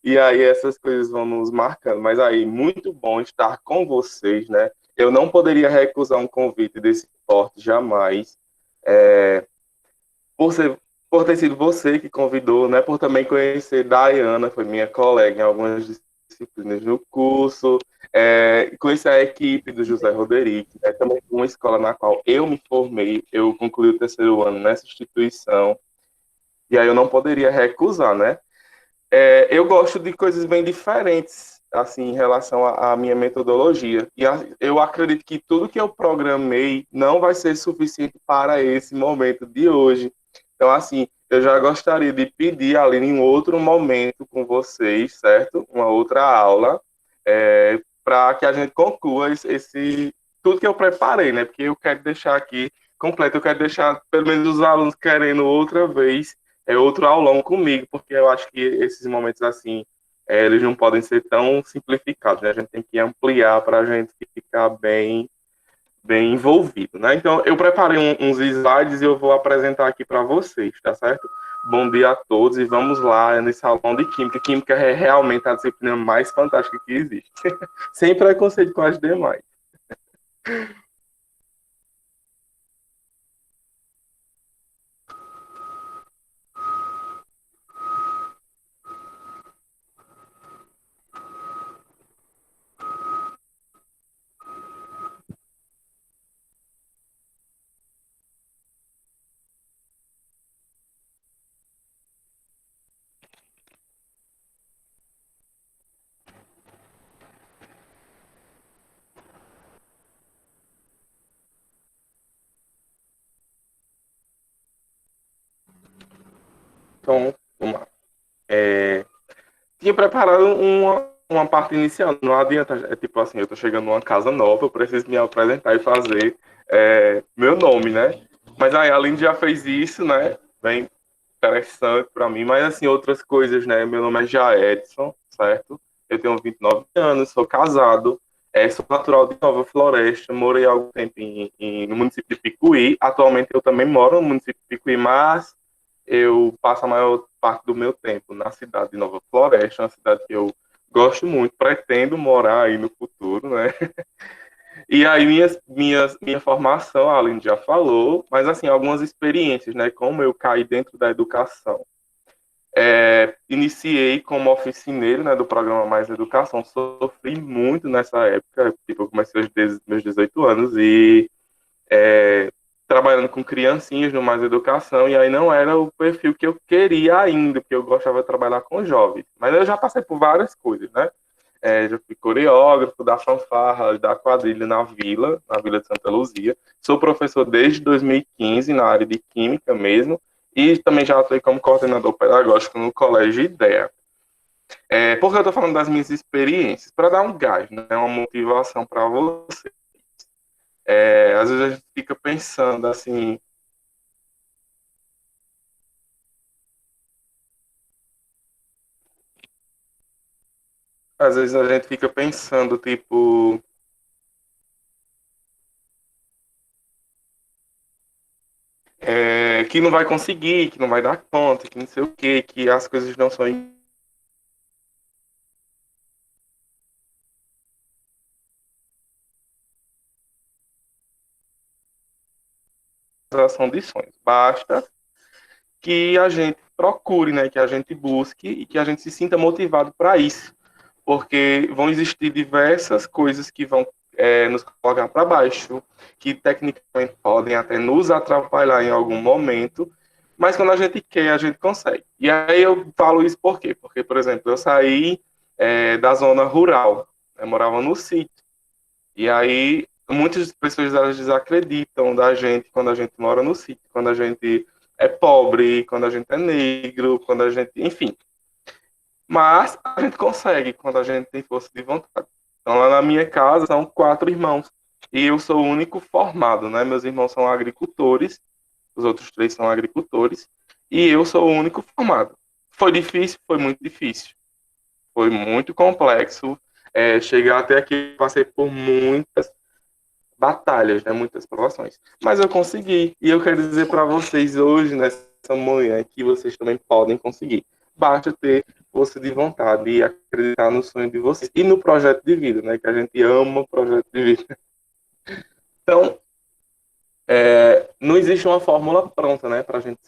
E aí essas coisas vão nos marcando. Mas aí, muito bom estar com vocês, né? Eu não poderia recusar um convite desse porte jamais. É, por ser, por ter sido você que convidou, né? Por também conhecer Dayana, foi minha colega em algumas disciplinas no curso, conhecer a equipe do José Roderick, né? Também uma escola na qual eu me formei, eu concluí o terceiro ano nessa instituição, e aí eu não poderia recusar, né? Eu gosto de coisas bem diferentes, assim, em relação à minha metodologia. E eu acredito que tudo que eu programei não vai ser suficiente para esse momento de hoje. Então, assim, eu já gostaria de pedir ali em outro momento com vocês, certo? Uma outra aula, para que a gente conclua tudo que eu preparei, né? Porque eu quero deixar aqui completo, eu quero deixar pelo menos os alunos querendo outra vez outro aulão comigo, porque eu acho que esses momentos assim, eles não podem ser tão simplificados, né? A gente tem que ampliar para a gente ficar bem envolvido, né? Então, eu preparei uns slides e eu vou apresentar aqui para vocês, tá certo? Bom dia a todos e vamos lá nesse aulão de Química. Química é realmente a disciplina mais fantástica que existe. Sem preconceito com as demais. Então, vamos lá. Tinha preparado uma parte inicial, não adianta, tipo assim, eu tô chegando numa casa nova, eu preciso me apresentar e fazer meu nome, né? Mas aí, além de já fez isso, né? Bem interessante para mim, mas assim, outras coisas, né? Meu nome é Jaedson, certo? Eu tenho 29 anos, sou casado, sou natural de Nova Floresta, morei há algum tempo no município de Picuí, atualmente eu também moro no município de Picuí, mas eu passo a maior parte do meu tempo na cidade de Nova Floresta, uma cidade que eu gosto muito, pretendo morar aí no futuro, né? E aí minha formação, a Aline já falou, mas assim, algumas experiências, né? Como eu caí dentro da educação. Iniciei como oficineiro, né, do programa Mais Educação, sofri muito nessa época, tipo, eu comecei aos meus 18 anos e trabalhando com criancinhas no Mais Educação, e aí não era o perfil que eu queria ainda, porque eu gostava de trabalhar com jovens. Mas eu já passei por várias coisas, né? Já fui coreógrafo da fanfarra, da quadrilha na Vila de Santa Luzia. Sou professor desde 2015 na área de Química mesmo, e também já atuei como coordenador pedagógico no Colégio IDEA. Por que eu estou falando das minhas experiências? Para dar um gás, né? Uma motivação para você. Às vezes a gente fica pensando assim, às vezes a gente fica pensando, tipo, que não vai conseguir, que não vai dar conta, que não sei o quê, que as coisas não são realização de sonhos. Basta que a gente procure, né, que a gente busque e que a gente se sinta motivado para isso, porque vão existir diversas coisas que vão nos colocar para baixo, que tecnicamente podem até nos atrapalhar em algum momento, mas quando a gente quer, a gente consegue. E aí eu falo isso por quê? Porque, por exemplo, eu saí da zona rural, eu morava no sítio, e aí muitas pessoas elas desacreditam da gente quando a gente mora no sítio, quando a gente é pobre, quando a gente é negro, quando a gente, enfim. Mas a gente consegue quando a gente tem força de vontade. Então, lá na minha casa são quatro irmãos. E eu sou o único formado, né? Meus irmãos são agricultores, os outros três são agricultores, e eu sou o único formado. Foi difícil? Foi muito difícil. Foi muito complexo. Chegar até aqui, passei por muitas batalhas, né? Muitas provações. Mas eu consegui. E eu quero dizer para vocês hoje, nessa manhã, que vocês também podem conseguir. basta ter força de vontade e acreditar no sonho de vocês e no projeto de vida, né? Que a gente ama o projeto de vida. Então, não existe uma fórmula pronta, né? Para a gente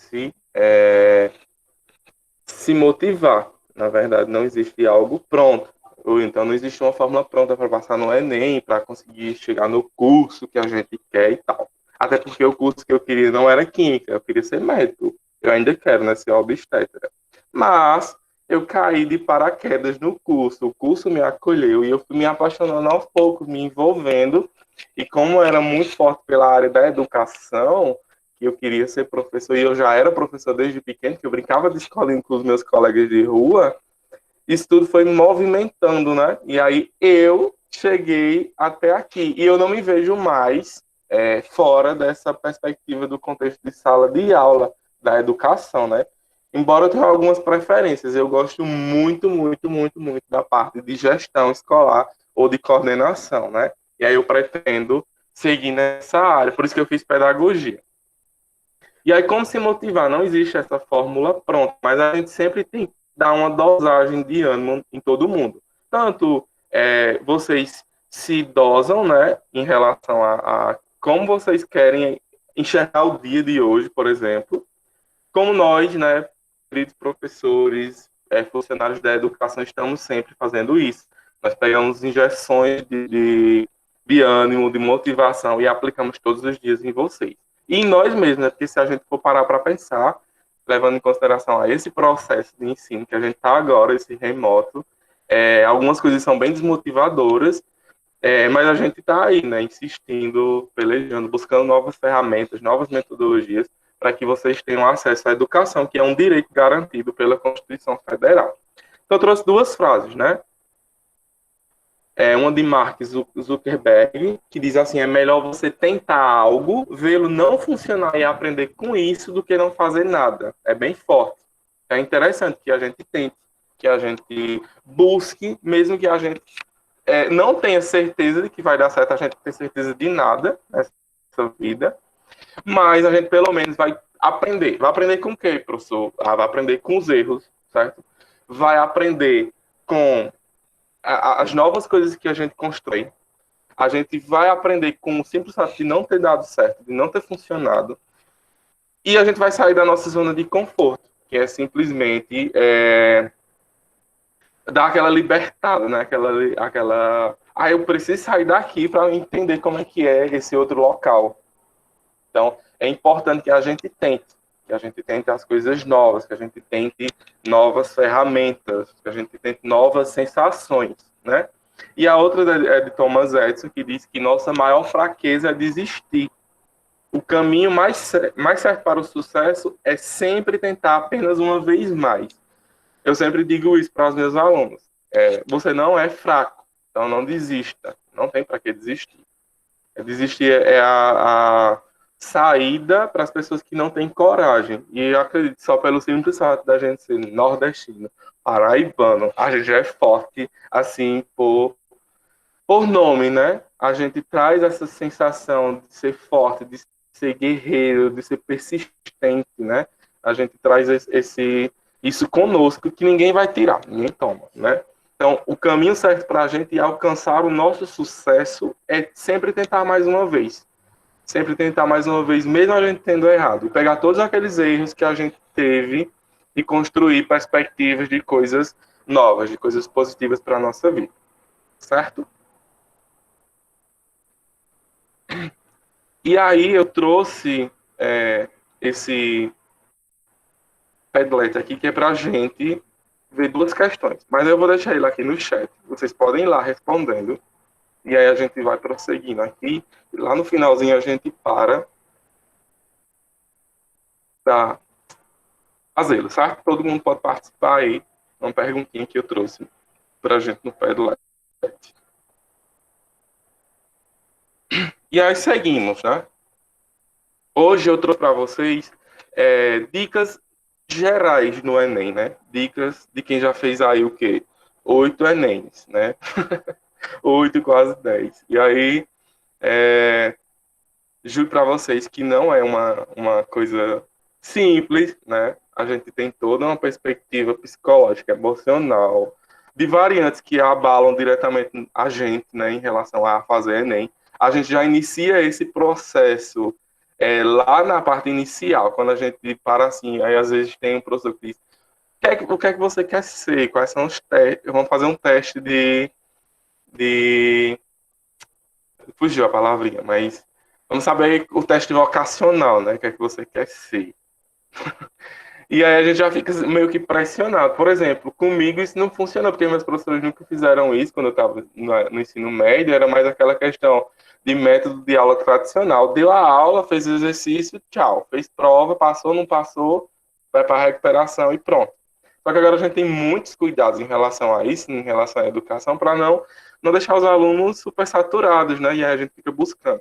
se motivar. Na verdade, não existe algo pronto. Ou então não existe uma fórmula pronta para passar no Enem, para conseguir chegar no curso que a gente quer e tal. Até porque o curso que eu queria não era química, eu queria ser médico. Eu ainda quero, né, ser obstetra. Mas eu caí de paraquedas no curso, o curso me acolheu e eu fui me apaixonando aos poucos, me envolvendo. E como era muito forte pela área da educação, que eu queria ser professor, e eu já era professor desde pequeno, que eu brincava de escolinha com os meus colegas de rua, isso tudo foi me movimentando, né? E aí eu cheguei até aqui. E eu não me vejo mais fora dessa perspectiva do contexto de sala de aula, da educação, né? Embora eu tenha algumas preferências, eu gosto muito, muito, muito, muito da parte de gestão escolar ou de coordenação, né? E aí eu pretendo seguir nessa área, por isso que eu fiz pedagogia. E aí, como se motivar? Não existe essa fórmula pronta, mas a gente sempre tem que dar uma dosagem de ânimo em todo mundo. Tanto vocês se dosam, né, em relação a como vocês querem enxergar o dia de hoje, por exemplo, como nós, né, queridos professores, funcionários da educação, estamos sempre fazendo isso. Nós pegamos injeções de ânimo, de motivação e aplicamos todos os dias em vocês. E em nós mesmos, né? Porque se a gente for parar para pensar, levando em consideração a esse processo de ensino que a gente está agora, esse remoto, algumas coisas são bem desmotivadoras, mas a gente está aí, né, insistindo, pelejando, buscando novas ferramentas, novas metodologias para que vocês tenham acesso à educação, que é um direito garantido pela Constituição Federal. Então, eu trouxe duas frases, né? Uma de Mark Zuckerberg, que diz assim: é melhor você tentar algo, vê-lo não funcionar e aprender com isso, do que não fazer nada. É bem forte. É interessante que a gente tente, que a gente busque, mesmo que a gente não tenha certeza de que vai dar certo, a gente não tem certeza de nada nessa vida, mas a gente pelo menos vai aprender. Vai aprender com o quê, professor? Vai aprender com os erros, certo? Vai aprender com as novas coisas que a gente constrói. A gente vai aprender com o simples fato de não ter dado certo, de não ter funcionado. E a gente vai sair da nossa zona de conforto, que é simplesmente dar aquela libertada, né? Eu preciso sair daqui para entender como é que é esse outro local. Então, é importante que a gente tente as coisas novas, que a gente tente novas ferramentas, que a gente tente novas sensações, né? E a outra é de Thomas Edison, que diz que nossa maior fraqueza é desistir. O caminho mais certo para o sucesso é sempre tentar apenas uma vez mais. Eu sempre digo isso para os meus alunos. Você não é fraco, então não desista. Não tem para que desistir. Desistir é a saída para as pessoas que não têm coragem. E eu acredito, só pelo simples fato da gente ser nordestino, paraibano, a gente já é forte, assim, por nome, né? A gente traz essa sensação de ser forte, de ser guerreiro, de ser persistente, né? A gente traz isso conosco, que ninguém vai tirar, ninguém toma, né? Então, o caminho certo para a gente alcançar o nosso sucesso é sempre tentar mais uma vez. Sempre tentar mais uma vez, mesmo a gente tendo errado. E pegar todos aqueles erros que a gente teve e construir perspectivas de coisas novas, de coisas positivas para a nossa vida. Certo? E aí eu trouxe esse Padlet aqui, que é para a gente ver duas questões. Mas eu vou deixar ele aqui no chat. Vocês podem ir lá respondendo. E aí a gente vai prosseguindo aqui. E lá no finalzinho a gente para fazê-lo, certo? Todo mundo pode participar aí. Uma perguntinha que eu trouxe para a gente no Padlet. E aí seguimos, né? Hoje eu trouxe para vocês dicas gerais no Enem, né? Dicas de quem já fez aí o quê? 8 Enems, né? 8, quase 10. E aí, juro para vocês que não é uma coisa simples, né? a gente tem toda uma perspectiva psicológica, emocional, de variantes que abalam diretamente a gente, né, em relação a fazer Enem. A gente já inicia esse processo lá na parte inicial, quando a gente para assim, aí às vezes tem um professor que diz, o que é que você quer ser? Quais são os testes? Vamos fazer um teste de... Fugiu a palavrinha, mas vamos saber o teste vocacional, né? O que é que você quer ser? E aí a gente já fica meio que pressionado. Por exemplo, comigo isso não funcionou, porque meus professores nunca fizeram isso quando eu estava no ensino médio, era mais aquela questão de método de aula tradicional. Deu a aula, fez o exercício, tchau. Fez prova, passou, não passou, vai para a recuperação e pronto. Só que agora a gente tem muitos cuidados em relação a isso, em relação à educação, para não deixar os alunos super saturados, né? E aí a gente fica buscando.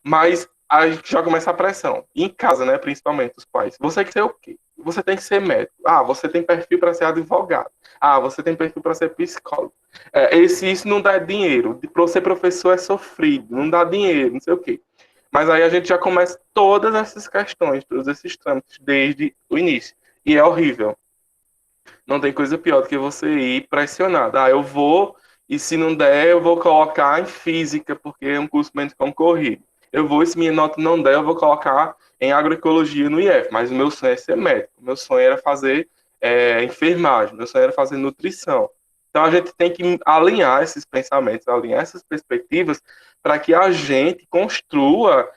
Mas aí já começa a pressão. E em casa, né, principalmente os pais. Você quer ser o quê? Você tem que ser médico. Ah, você tem perfil para ser advogado. Ah, você tem perfil para ser psicólogo. Isso não dá dinheiro. Para ser professor é sofrido, não dá dinheiro, não sei o quê. Mas aí a gente já começa todas essas questões, todos esses trâmites desde o início. E é horrível. Não tem coisa pior do que você ir pressionado. Ah, eu vou, e se não der, eu vou colocar em física, porque é um curso menos concorrido. Eu vou, e se minha nota não der, eu vou colocar em agroecologia no IF. Mas o meu sonho é ser médico. O meu sonho era fazer enfermagem. O meu sonho era fazer nutrição. Então a gente tem que alinhar esses pensamentos, alinhar essas perspectivas, para que a gente construa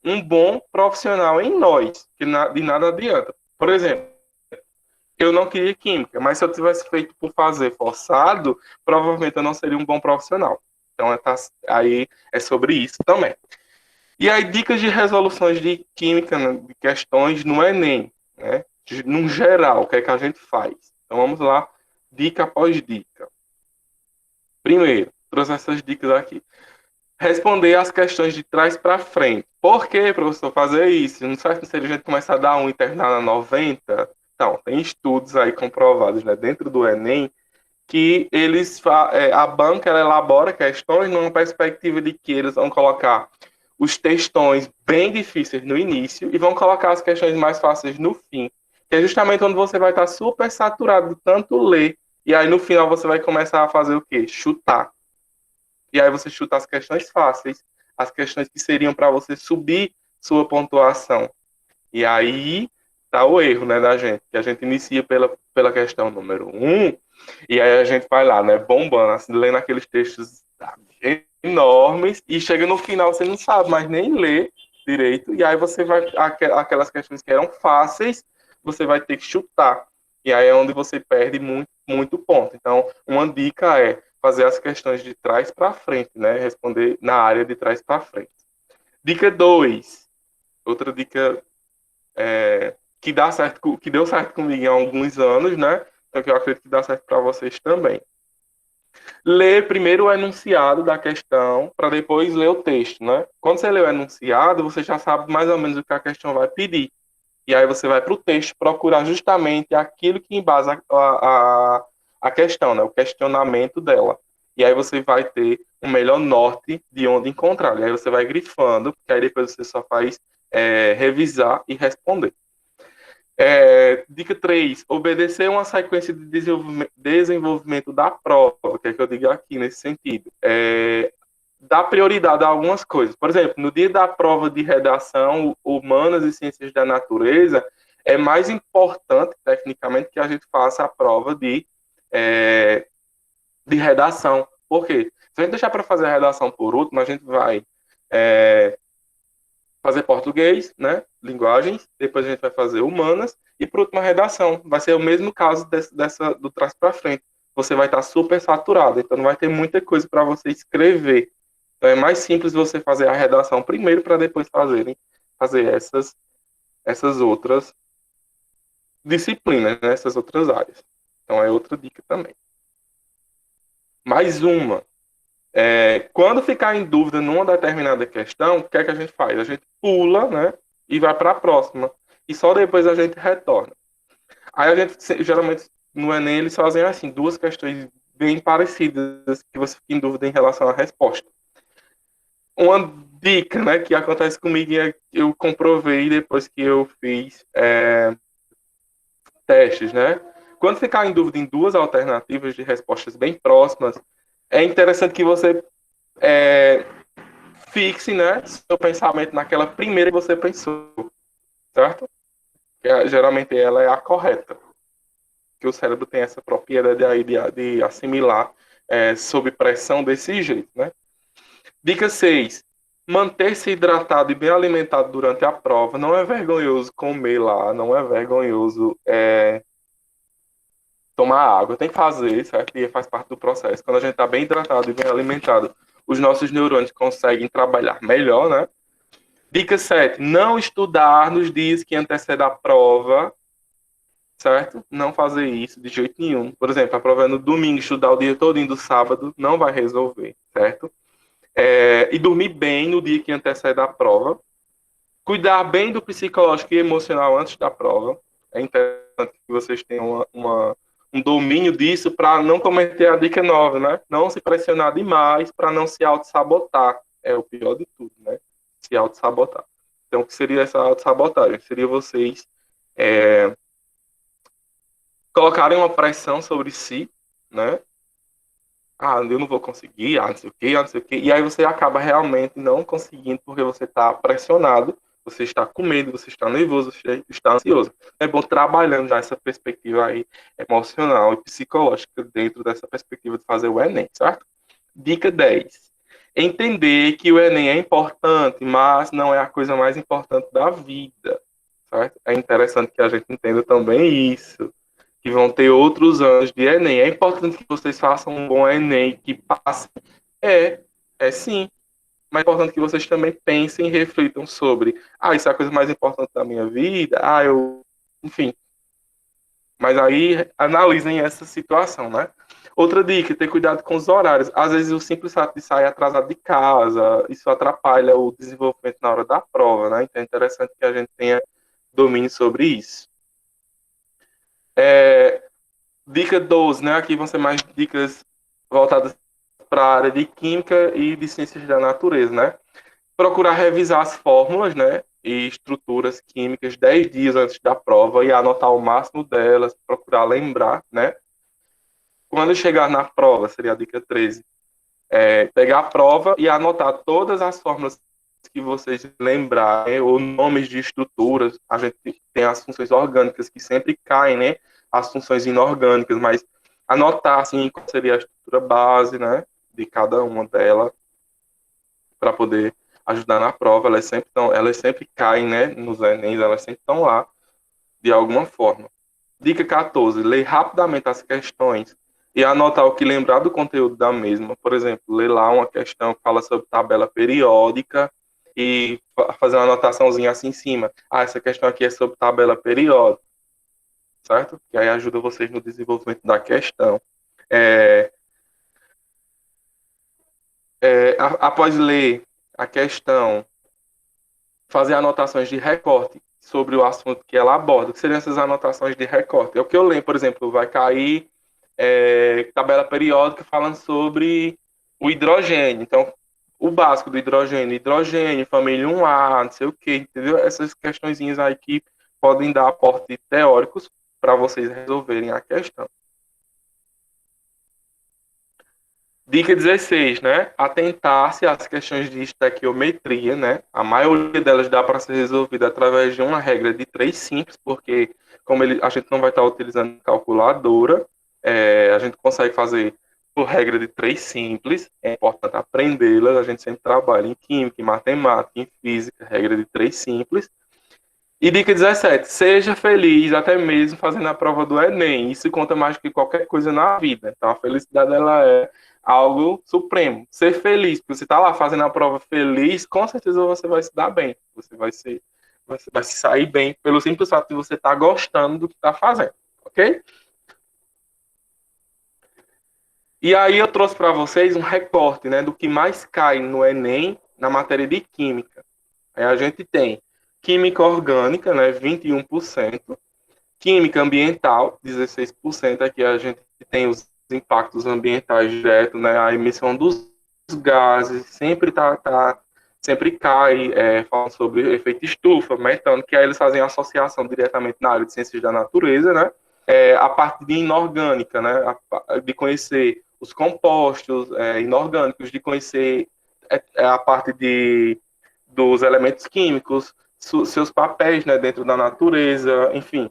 um bom profissional em nós, que de nada adianta. Por exemplo, eu não queria química, mas se eu tivesse feito por fazer forçado, provavelmente eu não seria um bom profissional. Então, aí é sobre isso também. E aí, dicas de resoluções de química, né, de questões no Enem, né? No geral, o que é que a gente faz? Então, vamos lá, dica após dica. Primeiro, trouxe essas dicas aqui. Responder as questões de trás para frente. Por que, professor, fazer isso? Não serve se a gente começar a dar um e terminar na 90? Então, tem estudos aí comprovados, né, dentro do Enem, que a banca ela elabora questões numa perspectiva de que eles vão colocar os textões bem difíceis no início e vão colocar as questões mais fáceis no fim, que é justamente onde você vai estar super saturado de tanto ler, e aí no final você vai começar a fazer o quê? Chutar. E aí você chuta as questões fáceis, as questões que seriam para você subir sua pontuação. E aí tá o erro, né, da gente, que a gente inicia pela questão número 1, e aí a gente vai lá, né, bombando, assim, lendo aqueles textos enormes, e chega no final você não sabe mais nem ler direito, e aí você vai, aquelas questões que eram fáceis, você vai ter que chutar. E aí é onde você perde muito, muito ponto. Então, uma dica é fazer as questões de trás para frente, né? Responder na área de trás para frente. Dica 2. Outra dica que dá certo, que deu certo comigo há alguns anos, né? Então que eu acredito que dá certo para vocês também. Ler primeiro o enunciado da questão para depois ler o texto, né? Quando você lê o enunciado, você já sabe mais ou menos o que a questão vai pedir. E aí você vai para o texto procurar justamente aquilo que embasa a questão, né? O questionamento dela. E aí você vai ter um melhor norte de onde encontrar. E aí você vai grifando, porque aí depois você só faz revisar e responder. Dica 3, obedecer uma sequência de desenvolvimento da prova, que é que eu digo aqui nesse sentido. Dar prioridade a algumas coisas. Por exemplo, no dia da prova de redação, humanas e ciências da natureza, é mais importante, tecnicamente, que a gente faça a prova de redação. Por quê? Se a gente deixar para fazer a redação por último, a gente vai fazer português, né? Linguagens, depois a gente vai fazer humanas e por último a redação. Vai ser o mesmo caso do trás para frente. Você vai estar super saturado, então não vai ter muita coisa para você escrever. Então é mais simples você fazer a redação primeiro para depois fazer essas outras disciplinas, né? Essas outras áreas. Então é outra dica também. Mais uma. Quando ficar em dúvida numa determinada questão, o que é que a gente faz? A gente pula, né? E vai para a próxima. E só depois a gente retorna. Aí a gente, geralmente, no Enem, eles fazem assim, duas questões bem parecidas, que você fica em dúvida em relação à resposta. Uma dica, né, que acontece comigo e eu comprovei depois que eu fiz testes, né? Quando ficar em dúvida em duas alternativas de respostas bem próximas, é interessante que você é, fixe, né, seu pensamento naquela primeira que você pensou, certo? Geralmente ela é a correta, que o cérebro tem essa propriedade aí de assimilar sob pressão desse jeito, né? Dica 6. Manter-se hidratado e bem alimentado durante a prova. Não é vergonhoso comer lá, não é vergonhoso tomar água. Tem que fazer, certo? E faz parte do processo. Quando a gente está bem hidratado e bem alimentado, os nossos neurônios conseguem trabalhar melhor, né? Dica 7. Não estudar nos dias que antecedem a prova, certo? Não fazer isso de jeito nenhum. Por exemplo, a prova é no domingo, estudar o dia todo do sábado não vai resolver, certo? E dormir bem no dia que antecede a prova. Cuidar bem do psicológico e emocional antes da prova. É interessante que vocês tenham um domínio disso para não cometer a dica 9, né? Não se pressionar demais para não se auto-sabotar. É o pior de tudo, né? Se auto-sabotar. Então, o que seria essa auto-sabotagem? Seria vocês colocarem uma pressão sobre si, né? Ah, eu não vou conseguir, não sei o quê, não sei o quê. E aí você acaba realmente não conseguindo porque você está pressionado, você está com medo, você está nervoso, você está ansioso. É bom trabalhando nessa perspectiva aí emocional e psicológica dentro dessa perspectiva de fazer o Enem, certo? Dica 10. Entender que o Enem é importante, mas não é a coisa mais importante da vida, certo? É interessante que a gente entenda também isso que vão ter outros anos de Enem. É importante que vocês façam um bom Enem, que passem. É, é sim. Mas é importante que vocês também pensem e reflitam sobre, isso é a coisa mais importante da minha vida, enfim. Mas aí analisem essa situação, né? Outra dica, ter cuidado com os horários. Às vezes o simples fato de sair atrasado de casa, isso atrapalha o desenvolvimento na hora da prova, né? Então é interessante que a gente tenha domínio sobre isso. Dica 12, né? Aqui vão ser mais dicas voltadas para a área de química e de ciências da natureza, né? Procurar revisar as fórmulas, né? E estruturas químicas 10 dias antes da prova e anotar o máximo delas, procurar lembrar, né? Quando chegar na prova, seria a dica 13, pegar a prova e anotar todas as fórmulas que vocês lembrarem, ou nomes de estruturas. A gente tem as funções orgânicas que sempre caem, né? As funções inorgânicas, mas anotar assim qual seria a estrutura base, né? De cada uma delas para poder ajudar na prova. Elas sempre caem, né? Nos Enem, elas sempre estão lá de alguma forma. Dica 14. Ler rapidamente as questões e anotar o que lembrar do conteúdo da mesma. Por exemplo, ler lá uma questão que fala sobre tabela periódica e fazer uma anotaçãozinha assim em cima. Essa questão aqui é sobre tabela periódica, certo? Que aí ajuda vocês no desenvolvimento da questão. É, após ler a questão, fazer anotações de recorte sobre o assunto que ela aborda. O que seriam essas anotações de recorte? É o que eu lembro, por exemplo, vai cair tabela periódica falando sobre o hidrogênio. Então, o básico do hidrogênio, família 1A, não sei o quê, entendeu? Essas questõezinhas aí que podem dar aporte teóricos para vocês resolverem a questão. Dica 16, né? Atentar-se às questões de estequiometria, né? A maioria delas dá para ser resolvida através de uma regra de 3 simples, porque como a gente não vai estar utilizando calculadora, a gente consegue fazer por regra de 3 simples, é importante aprendê-las, a gente sempre trabalha em química, em matemática, em física, regra de 3 simples. E dica 17, seja feliz até mesmo fazendo a prova do Enem. Isso conta mais do que qualquer coisa na vida. Então, a felicidade ela é algo supremo. Ser feliz, porque você está lá fazendo a prova feliz, com certeza você vai se dar bem. Você vai se sair bem pelo simples fato de você estar gostando do que está fazendo, ok? E aí eu trouxe para vocês um recorte, né, do que mais cai no Enem na matéria de química. Aí a gente tem química orgânica, né, 21%. Química ambiental, 16%. Aqui a gente tem os impactos ambientais diretos, né? A emissão dos gases sempre está sempre cai, falando sobre efeito estufa, metano, que aí eles fazem associação diretamente na área de ciências da natureza, né? A parte de inorgânica, né? De conhecer os compostos inorgânicos, de conhecer a parte dos elementos químicos, seus papéis, né, dentro da natureza, enfim.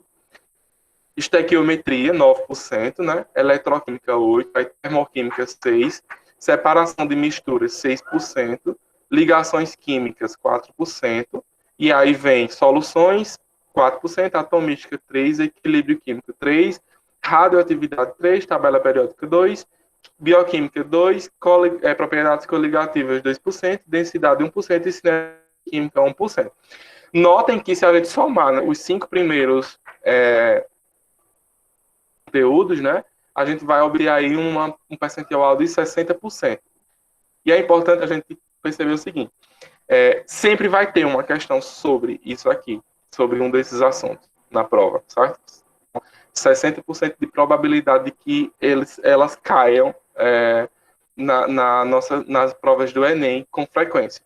Estequiometria, 9%, né? Eletroquímica, 8%, termoquímica, 6%, separação de misturas, 6%, ligações químicas, 4%, e aí vem soluções, 4%, atomística, 3%, equilíbrio químico, 3%, radioatividade, 3%, tabela periódica, 2%, bioquímica, 2%, propriedades coligativas, 2%, densidade, 1%, e cinética química, 1%. Notem que se a gente somar, né, os 5 primeiros conteúdos, né, a gente vai obter aí um percentual de 60%. E é importante a gente perceber o seguinte, sempre vai ter uma questão sobre isso aqui, sobre um desses assuntos na prova, certo? 60% de probabilidade de que elas caiam nas provas do Enem com frequência.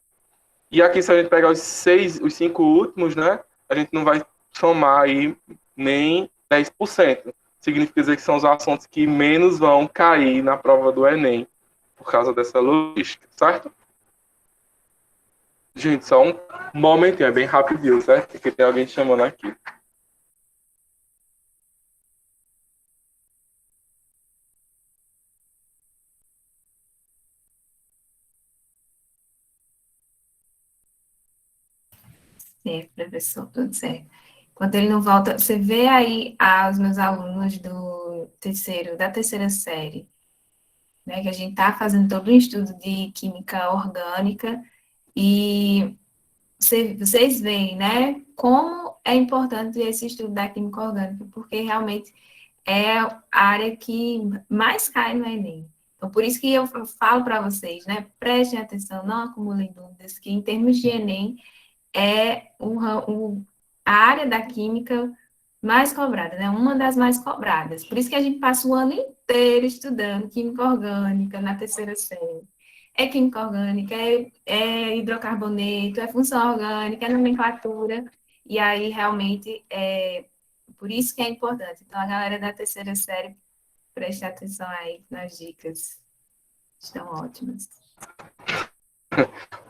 E aqui, se a gente pegar os 5 últimos, né, a gente não vai somar aí nem 10%. Significa dizer que são os assuntos que menos vão cair na prova do Enem, por causa dessa logística, certo? Gente, só um momentinho, é bem rapidinho, certo? Porque tem alguém chamando aqui. Certo, professor, tudo certo. Enquanto ele não volta, você vê aí os meus alunos da terceira série, né, que a gente está fazendo todo um estudo de química orgânica, e vocês veem, né, como é importante esse estudo da química orgânica, porque realmente é a área que mais cai no Enem. Então, por isso que eu falo para vocês, né, prestem atenção, não acumulem dúvidas, que em termos de Enem, é a área da química mais cobrada, né? Uma das mais cobradas. Por isso que a gente passa o ano inteiro estudando química orgânica na terceira série. É química orgânica, é hidrocarboneto, é função orgânica, é nomenclatura, e aí realmente por isso que é importante. Então, a galera da terceira série, preste atenção aí nas dicas, estão ótimas.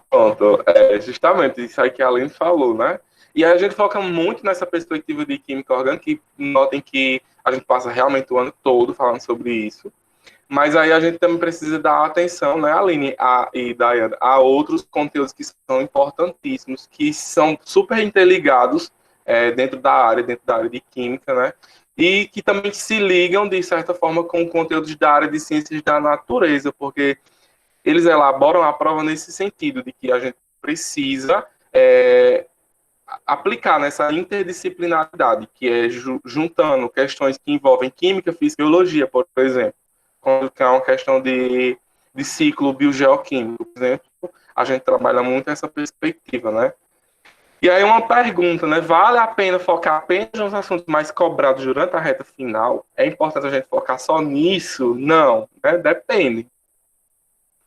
Pronto, justamente isso aí que a Aline falou, né? E aí a gente foca muito nessa perspectiva de química orgânica, e notem que a gente passa realmente o ano todo falando sobre isso. Mas aí a gente também precisa dar atenção, né, Aline e Dayana, a outros conteúdos que são importantíssimos, que são super interligados dentro da área de química, né? E que também se ligam, de certa forma, com conteúdos da área de ciências da natureza, porque eles elaboram a prova nesse sentido, de que a gente precisa aplicar nessa interdisciplinaridade, que é juntando questões que envolvem química, física e biologia, por exemplo. Quando é uma questão de ciclo biogeoquímico, por exemplo, a gente trabalha muito essa perspectiva, né? E aí uma pergunta, né? Vale a pena focar apenas nos assuntos mais cobrados durante a reta final? É importante a gente focar só nisso? Não, né? Depende.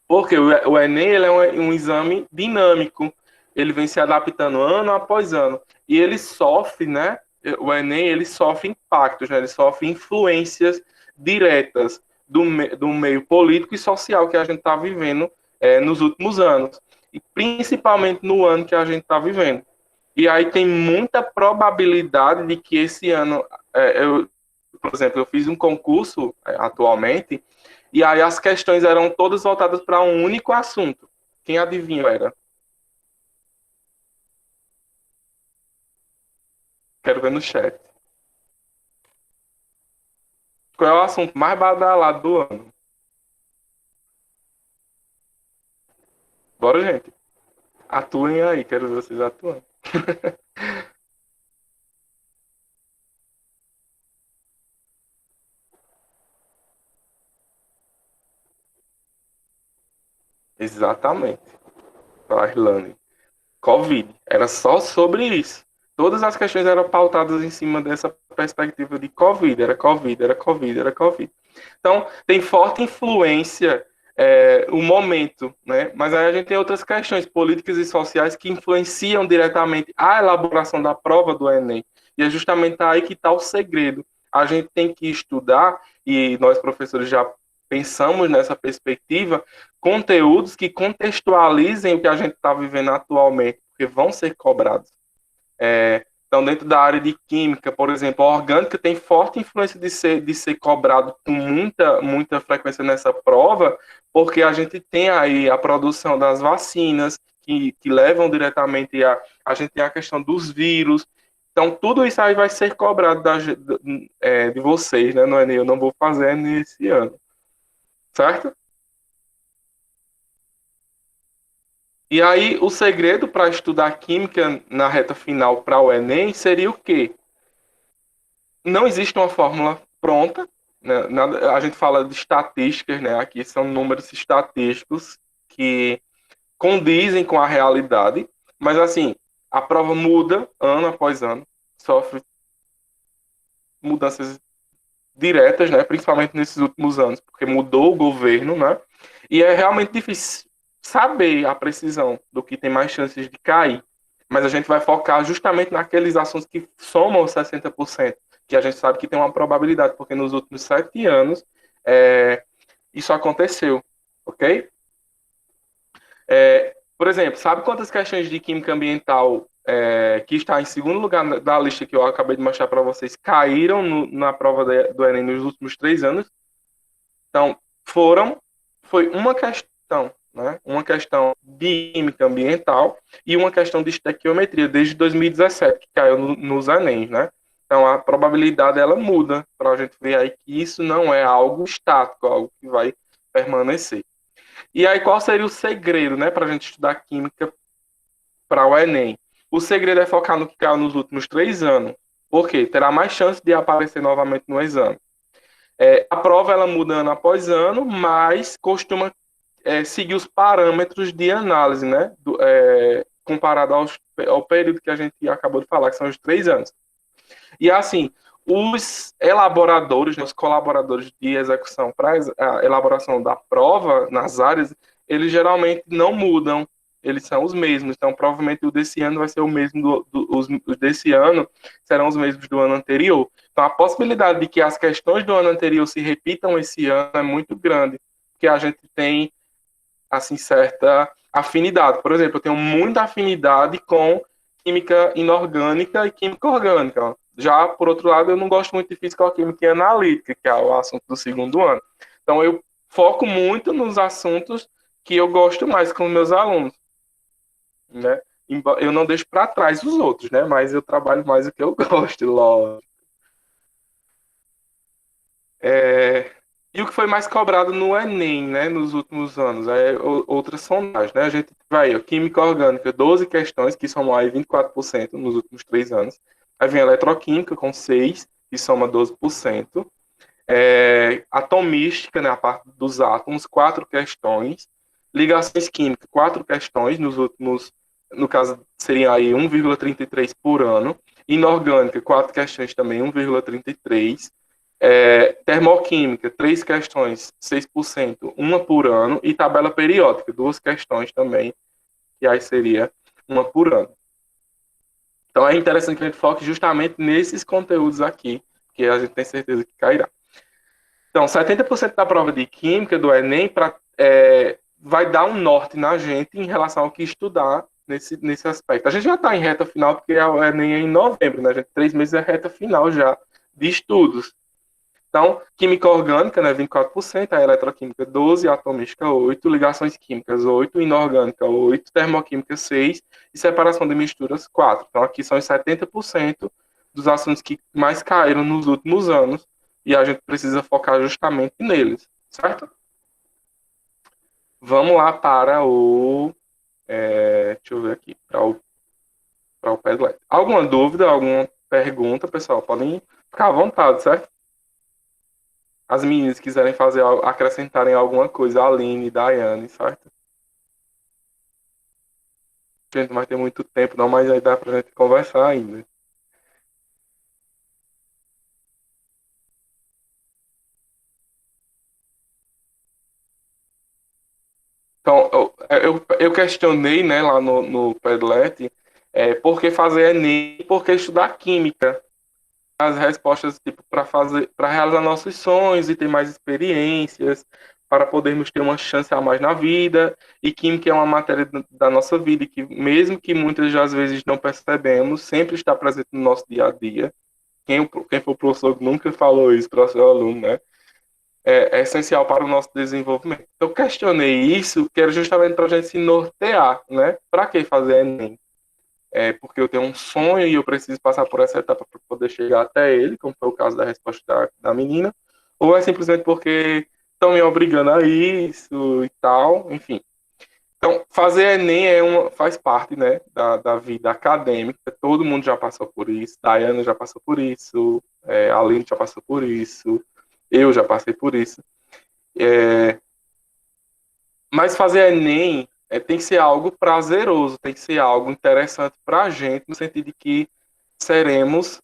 Porque o Enem ele é um exame dinâmico, ele vem se adaptando ano após ano, e ele sofre, né? O Enem ele sofre impactos, né? Ele sofre influências diretas do meio político e social que a gente está vivendo nos últimos anos, e principalmente no ano que a gente está vivendo. E aí tem muita probabilidade de que esse ano, por exemplo, eu fiz um concurso atualmente, e aí as questões eram todas voltadas para um único assunto. Quem adivinha era? Quero ver no chat. Qual é o assunto mais badalado do ano? Bora, gente. Atuem aí, quero ver vocês atuando. Exatamente. Irlane. Covid. Era só sobre isso. Todas as questões eram pautadas em cima dessa perspectiva de Covid. Era Covid, era Covid, era Covid. Então, tem forte influência o momento, né? Mas aí a gente tem outras questões políticas e sociais que influenciam diretamente a elaboração da prova do Enem. E é justamente aí que está o segredo. A gente tem que estudar, e nós professores já pensamos nessa perspectiva, conteúdos que contextualizem o que a gente está vivendo atualmente, porque vão ser cobrados. Então, dentro da área de química, por exemplo, a orgânica tem forte influência de ser cobrado com muita frequência nessa prova, porque a gente tem aí a produção das vacinas, que levam diretamente a gente tem a questão dos vírus. Então, tudo isso aí vai ser cobrado de vocês, né? Não é, eu não vou fazer nesse ano, certo? E aí, o segredo para estudar química na reta final para o Enem seria o quê? Não existe uma fórmula pronta, né? A gente fala de estatísticas, né? Aqui são números estatísticos que condizem com a realidade, mas assim, a prova muda ano após ano, sofre mudanças diretas, né? Principalmente nesses últimos anos, porque mudou o governo, né? E é realmente difícil saber a precisão do que tem mais chances de cair. Mas a gente vai focar justamente naqueles assuntos que somam os 60%, que a gente sabe que tem uma probabilidade, porque nos últimos 7 anos é, isso aconteceu, ok? Por exemplo, sabe quantas questões de química ambiental que está em segundo lugar da lista que eu acabei de mostrar para vocês caíram na prova do Enem nos últimos 3 anos? Então, foi uma questão, né? Uma questão de química ambiental e uma questão de estequiometria desde 2017, que caiu nos Enem, né? Então, a probabilidade ela muda para a gente ver aí que isso não é algo estático, algo que vai permanecer. E aí, qual seria o segredo, né, para a gente estudar química para o Enem? O segredo é focar no que caiu nos últimos 3 anos. Por quê? Terá mais chance de aparecer novamente no exame. A prova ela muda ano após ano, mas costuma seguir os parâmetros de análise, né? Comparado ao período que a gente acabou de falar, que são os 3 anos. E assim, os elaboradores, os colaboradores de execução para a elaboração da prova nas áreas, eles geralmente não mudam, eles são os mesmos. Então, provavelmente o desse ano vai ser o mesmo os desse ano serão os mesmos do ano anterior. Então, a possibilidade de que as questões do ano anterior se repitam esse ano é muito grande, porque a gente tem assim certa afinidade. Por exemplo, eu tenho muita afinidade com química inorgânica e química orgânica. Já, por outro lado, eu não gosto muito de física-química e analítica, que é o assunto do segundo ano. Então, eu foco muito nos assuntos que eu gosto mais com os meus alunos, né? Eu não deixo para trás os outros, né? Mas eu trabalho mais o que eu gosto, lógico. É, E o que foi mais cobrado no Enem, né, nos últimos anos, outras sondagens, né? A gente vai, ó, química orgânica, 12 questões, que somam aí 24% nos últimos 3 anos. Aí vem eletroquímica, com 6, que soma 12%. Atomística, né, a parte dos átomos, 4 questões. Ligações químicas, 4 questões nos últimos, no caso, seriam aí 1,33 por ano. Inorgânica, 4 questões também, 1,33. Termoquímica, 3 questões, 6%, uma por ano. E tabela periódica, 2 questões também, que aí seria uma por ano. Então é interessante que a gente foque justamente nesses conteúdos aqui, que a gente tem certeza que cairá. Então, 70% da prova de Química do Enem vai dar um norte na gente em relação ao que estudar nesse aspecto. A gente já está em reta final, porque o Enem é em novembro, né? A gente, 3 meses é reta final já de estudos. Então, química orgânica, né, 24%, a eletroquímica 12%, a atomística 8%, ligações químicas 8%, inorgânica 8%, termoquímica 6% e separação de misturas 4%. Então, aqui são os 70% dos assuntos que mais caíram nos últimos anos e a gente precisa focar justamente neles, certo? Vamos lá para deixa eu ver aqui, para o Padlet. Alguma dúvida, alguma pergunta, pessoal? Podem ficar à vontade, certo? As meninas quiserem fazer, acrescentarem alguma coisa, a Aline, Daiane, certo? A gente não vai ter muito tempo, não, mas aí dá pra gente conversar ainda. Então, eu questionei, né, lá no Padlet, por que fazer Enem e por que estudar Química. As respostas, tipo, para realizar nossos sonhos e ter mais experiências, para podermos ter uma chance a mais na vida. E Química é uma matéria da nossa vida que, mesmo que muitas das vezes não percebemos, sempre está presente no nosso dia a dia. Quem for professor nunca falou isso para o seu aluno, né? É essencial para o nosso desenvolvimento. Então, eu questionei isso, que era justamente para a gente se nortear, né? Para que fazer Enem? Porque eu tenho um sonho e eu preciso passar por essa etapa para poder chegar até ele, como foi o caso da resposta da menina, ou é simplesmente porque estão me obrigando a isso e tal, enfim. Então, fazer Enem faz parte, né, da vida acadêmica, todo mundo já passou por isso, Daiane já passou por isso, a Aline já passou por isso, eu já passei por isso. Mas fazer Enem tem que ser algo prazeroso, tem que ser algo interessante para a gente, no sentido de que seremos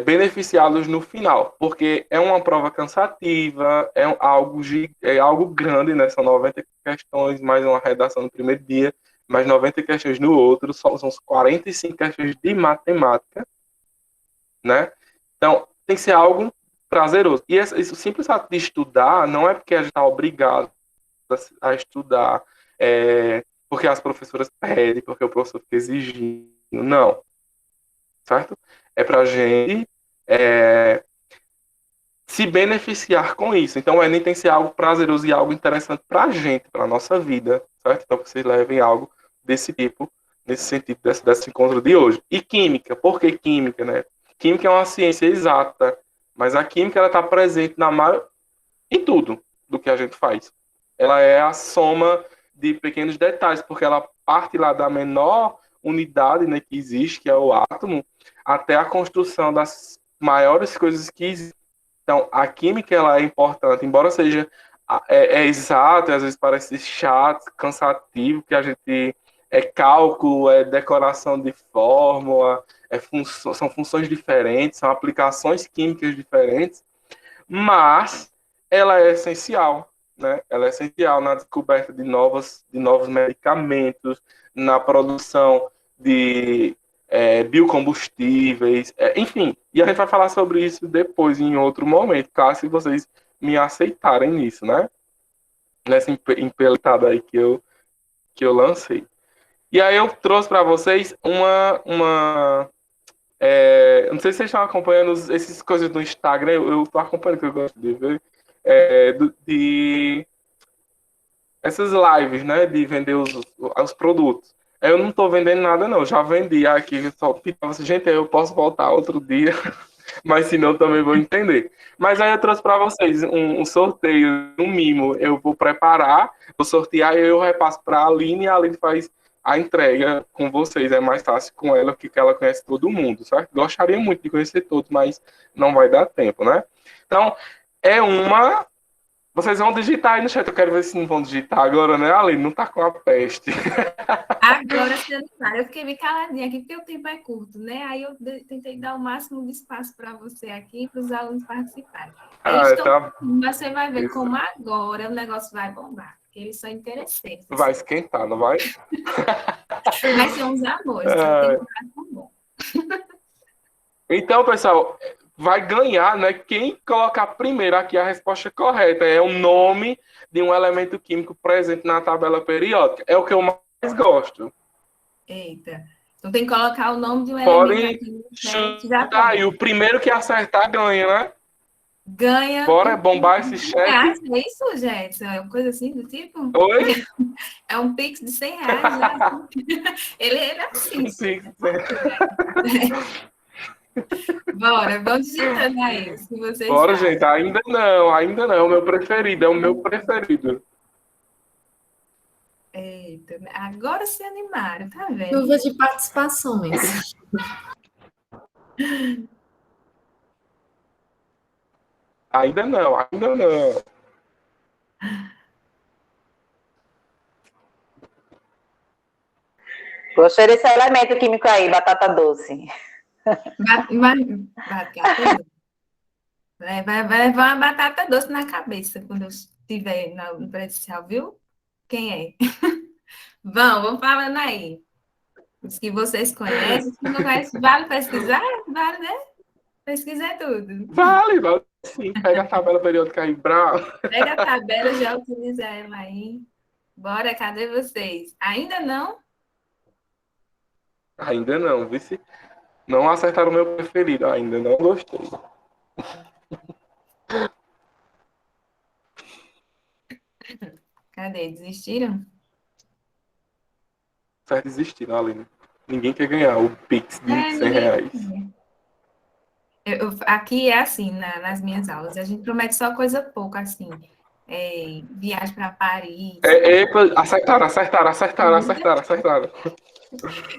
beneficiados no final, porque é uma prova cansativa, é algo grande, né? São 90 questões, mais uma redação no primeiro dia, mais 90 questões no outro, são 45 questões de matemática, né? Então, tem que ser algo prazeroso. E isso simples ato de estudar não é porque a gente está obrigado a estudar, porque as professoras pedem, porque o professor fica exigindo. Não, certo? É para a gente se beneficiar com isso. Então, o Enem tem que ser algo prazeroso e algo interessante para a gente, para a nossa vida, certo? Então, que vocês levem algo desse tipo, nesse sentido, desse encontro de hoje. E química, por que química, né? Química é uma ciência exata, mas a química ela está presente em tudo do que a gente faz. Ela é a soma de pequenos detalhes, porque ela parte lá da menor unidade, né, que existe, que é o átomo, até a construção das maiores coisas que existem. Então, a química ela é importante, embora seja exato, às vezes parece chato, cansativo, que a gente cálculo, decoração de fórmula, são funções diferentes, são aplicações químicas diferentes, mas ela é essencial, né? Ela é essencial na descoberta de novos medicamentos, na produção de biocombustíveis, enfim. E a gente vai falar sobre isso depois, em outro momento, caso se vocês me aceitarem nisso, né? Nessa empelitada aí que eu lancei. E aí eu trouxe para vocês não sei se vocês estão acompanhando essas coisas no Instagram, eu estou acompanhando, que eu gosto de ver, de essas lives, né, de vender os produtos. Eu não estou vendendo nada, não, já vendi aqui, só ficava assim, gente, eu posso voltar outro dia, mas senão eu também vou entender. Mas aí eu trouxe para vocês um sorteio, um mimo, eu vou preparar, vou sortear e eu repasso para a Aline e a Aline faz a entrega com vocês, é mais fácil com ela, porque ela conhece todo mundo, certo? Gostaria muito de conhecer todos, mas não vai dar tempo, né? Então, é uma vocês vão digitar aí no chat. Eu quero ver se não vão digitar agora, né, Aline? Não tá com a peste. Agora, se animar. Eu fiquei meio caladinha aqui, porque o tempo é curto, né? Aí eu tentei dar o máximo de espaço para você aqui, para os alunos participarem. Eles estão. Tá. Você vai ver Isso. como agora o negócio vai bombar. Porque eles são interessantes. Vai esquentar, não vai? Vai ser uns amores. Tem um bom. Então, pessoal, vai ganhar, né? Quem colocar primeiro aqui a resposta correta é o nome de um elemento químico presente na tabela periódica. É o que eu mais gosto. Eita. Então tem que colocar o nome de um Podem elemento aqui. chutar aí. O primeiro que acertar ganha, né? Ganha. Bora bombar esse chat. É isso, gente? É uma coisa assim do tipo? Oi? É um Pix de R$100. Já. Ele é assim. Sim. Bora, vamos digitando aí, se vocês Bora, sabem. gente. Ainda não. É o meu preferido. É o meu preferido. Eita, agora se animaram, tá vendo? Chuva de participações. Ainda não. Gostei desse elemento químico aí, batata doce. Batata doce. Vai levar uma batata doce na cabeça quando eu estiver no presencial, viu? Quem é? Vamos falando aí. Os que vocês conhecem, os que não conhecem, vale pesquisar? Vale, né? Pesquisar tudo. Vale sim. Pega a tabela periódica aí, bravo. Pega a tabela, já utiliza ela aí. Bora, cadê vocês? Ainda não? Ainda não, vice. Não acertaram o meu preferido ainda, não gostei. Cadê? Desistiram? Certo, desistiram, Aline. Ninguém quer ganhar o Pix de É, 100 ninguém. reais. Aqui é assim, nas minhas aulas. A gente promete só coisa pouca, assim. Viagem para Paris. Acertaram.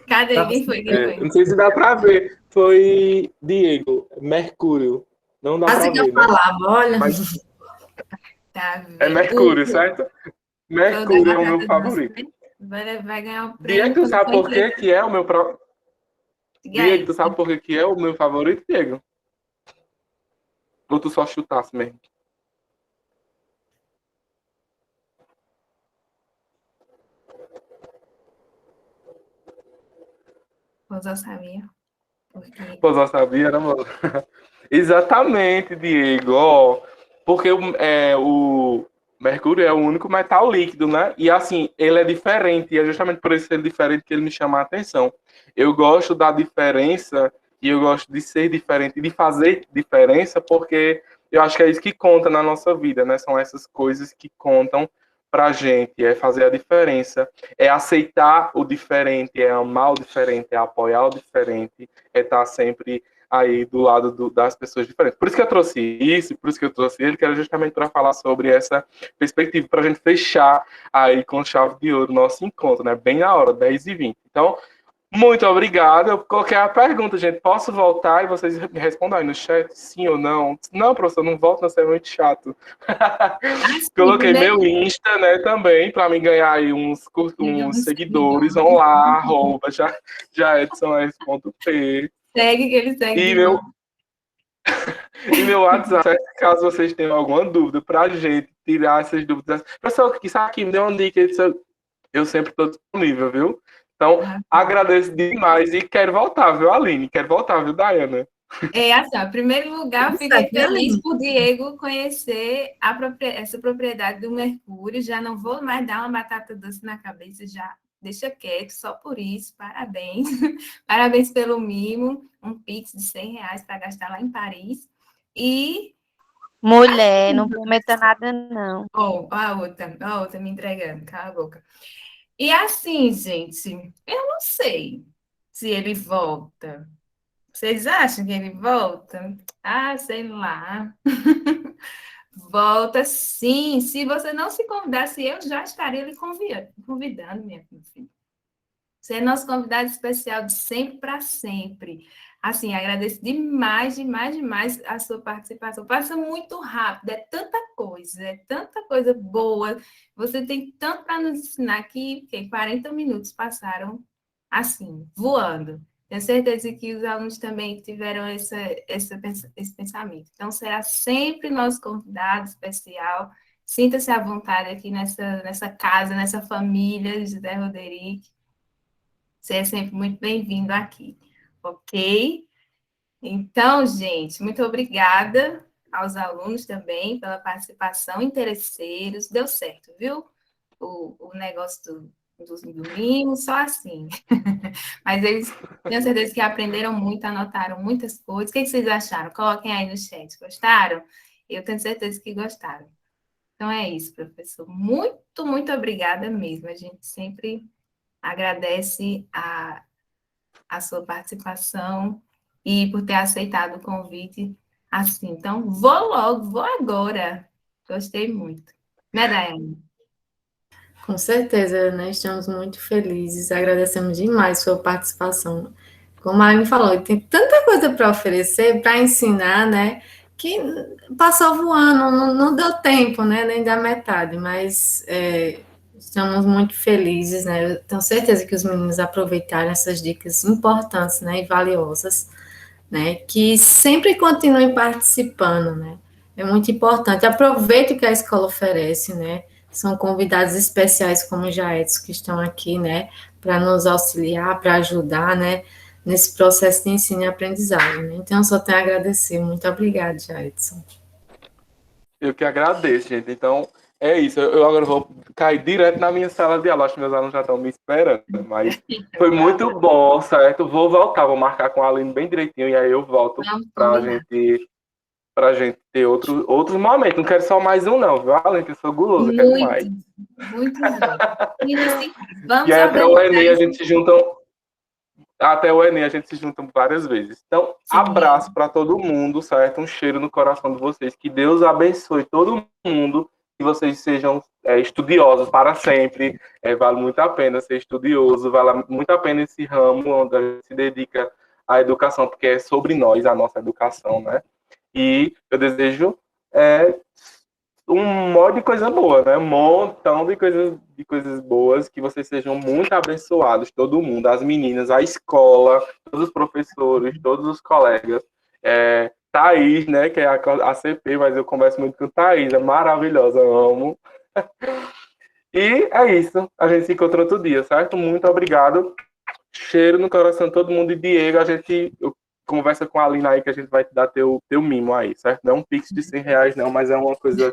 Cadê? Quem foi? Quem Não foi? sei se dá pra ver. Foi Diego, Mercúrio. Não dá pra Quase que eu ver, né? falava, olha. Mas Tá é vendo? Mercúrio, certo? Foi o da Mercúrio é o meu batata doce, favorito. né? Vai ganhar o Diego, prêmio tu quando sabe for por que entregar. que é o meu Diga Diego, aí. tu sabe por que que é o meu favorito, Diego? Ou tu só chutasse mesmo? Eu já sabia. Porque Pô, só sabia, né, mano? Exatamente, Diego. Ó, porque o Mercúrio é o único metal líquido, né? E assim, ele é diferente. E é justamente por isso ser diferente que ele me chama a atenção. Eu gosto da diferença e eu gosto de ser diferente, de fazer diferença, porque eu acho que é isso que conta na nossa vida, né? São essas coisas que contam pra gente, é fazer a diferença, é aceitar o diferente, é amar o diferente, é apoiar o diferente, é estar sempre aí do lado das pessoas diferentes. Por isso que eu trouxe isso, por isso que eu trouxe ele, que era justamente para falar sobre essa perspectiva, para a gente fechar aí com chave de ouro o nosso encontro, né? Bem na hora, 10h20. Então, muito obrigado. Eu coloquei a pergunta, gente. Posso voltar e vocês me respondam aí no chat, sim ou não? Não, professor, não volto, não, isso é muito chato. assim, Coloquei primeiro meu Insta, né, também, para me ganhar aí siga uns uns seguidores. seguidores. Vão lá, já edson.p. Segue que ele segue E de meu, volta. e meu WhatsApp, caso vocês tenham alguma dúvida pra gente tirar essas dúvidas. Pessoal que sabe que me deu uma dica, eu sempre estou disponível, viu? Então, agradeço demais e quero voltar, viu, Aline? Quero voltar, viu, Daiane? Assim, ó, em primeiro lugar, eu Tudo fiquei certo, né, feliz Aline? por Diego conhecer essa propriedade do Mercúrio. Já não vou mais dar uma batata doce na cabeça, já deixa quieto, só por isso. Parabéns. Parabéns pelo mimo. Um Pix de 100 reais para gastar lá em Paris. E, Mulher, não prometa nada, não. a outra me entregando, cala a boca. E assim, gente, eu não sei se ele volta. Vocês acham que ele volta? Ah, sei lá. Volta sim. Se você não se convidasse, eu já estaria lhe convidando, minha filha. Você é nosso convidado especial de sempre para sempre. Assim, agradeço demais, demais, demais a sua participação. Passa muito rápido, é tanta coisa boa. Você tem tanto para nos ensinar que 40 minutos passaram assim, voando. Tenho certeza que os alunos também tiveram esse pensamento. Então, será sempre nosso convidado especial. Sinta-se à vontade aqui nessa casa, nessa família de José Roderick. Você é sempre muito bem-vindo aqui, ok? Então, gente, muito obrigada aos alunos também pela participação, interesseiros. Deu certo, viu? O negócio do mimo, só assim. Mas eles tenho certeza que aprenderam muito, anotaram muitas coisas. O que vocês acharam? Coloquem aí no chat. Gostaram? Eu tenho certeza que gostaram. Então é isso, professor. Muito, muito obrigada mesmo. A gente sempre agradece a sua participação e por ter aceitado o convite assim. Então, vou logo, vou agora. Gostei muito. Né, Daiane? Com certeza, né? Estamos muito felizes, agradecemos demais sua participação. Como a Amy falou, tem tanta coisa para oferecer, para ensinar, né? Que passou voando, não deu tempo, né? Nem da metade, mas estamos muito felizes, né? Eu tenho certeza que os meninos aproveitaram essas dicas importantes, né? E valiosas, né? Que sempre continuem participando, né? É muito importante. Aproveite o que a escola oferece, né? são convidados especiais como o Jaedson, que estão aqui, né, para nos auxiliar, para ajudar, né, nesse processo de ensino e aprendizagem. Né? Então, eu só tenho a agradecer. Muito obrigada, Jaedson. Eu que agradeço, gente. Então, é isso. Eu agora vou cair direto na minha sala de aula. Acho que meus alunos já estão me esperando. Mas foi muito bom, certo? Vou voltar, vou marcar com a Aline bem direitinho. E aí eu volto pra gente ter outros momentos. Não quero só mais um, não, viu, Aline? Que eu sou guloso, eu quero mais. Muito bom. E assim, vamos E aí até o Enem a organizar gente se junta. Até o Enem a gente se junta várias vezes. Então, abraço para todo mundo, certo? Um cheiro no coração de vocês. Que Deus abençoe todo mundo. Que vocês sejam estudiosos para sempre. Vale muito a pena ser estudioso. Vale muito a pena esse ramo onde a gente se dedica à educação, porque é sobre nós, a nossa educação, né? E eu desejo um monte de coisa boa, né? Um montão de coisas boas, que vocês sejam muito abençoados, todo mundo, as meninas, a escola, todos os professores, todos os colegas. Thaís, né, que é a CP, mas eu converso muito com Thaís, é maravilhosa, eu amo. E é isso, a gente se encontra outro dia, certo? Muito obrigado. Cheiro no coração de todo mundo. E Diego, eu conversa com a Alina aí que a gente vai te dar teu mimo aí, certo? Não é um pix de R$100 não, mas é uma coisa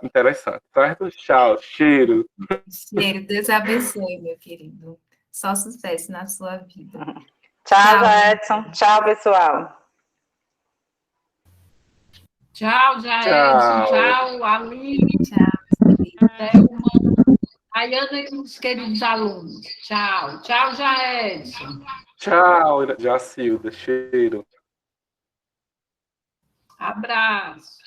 interessante, certo? Tchau, cheiro. Cheiro, Deus abençoe, meu querido. Só sucesso na sua vida. Tchau, Jaedson. Tchau, pessoal. Tchau, Jaedson. Tchau, Aline. Tchau. Thelma. Ayana e os queridos alunos. Tchau. Tchau, Jaedson. Tchau, Jacilda. Cheiro. Abraço.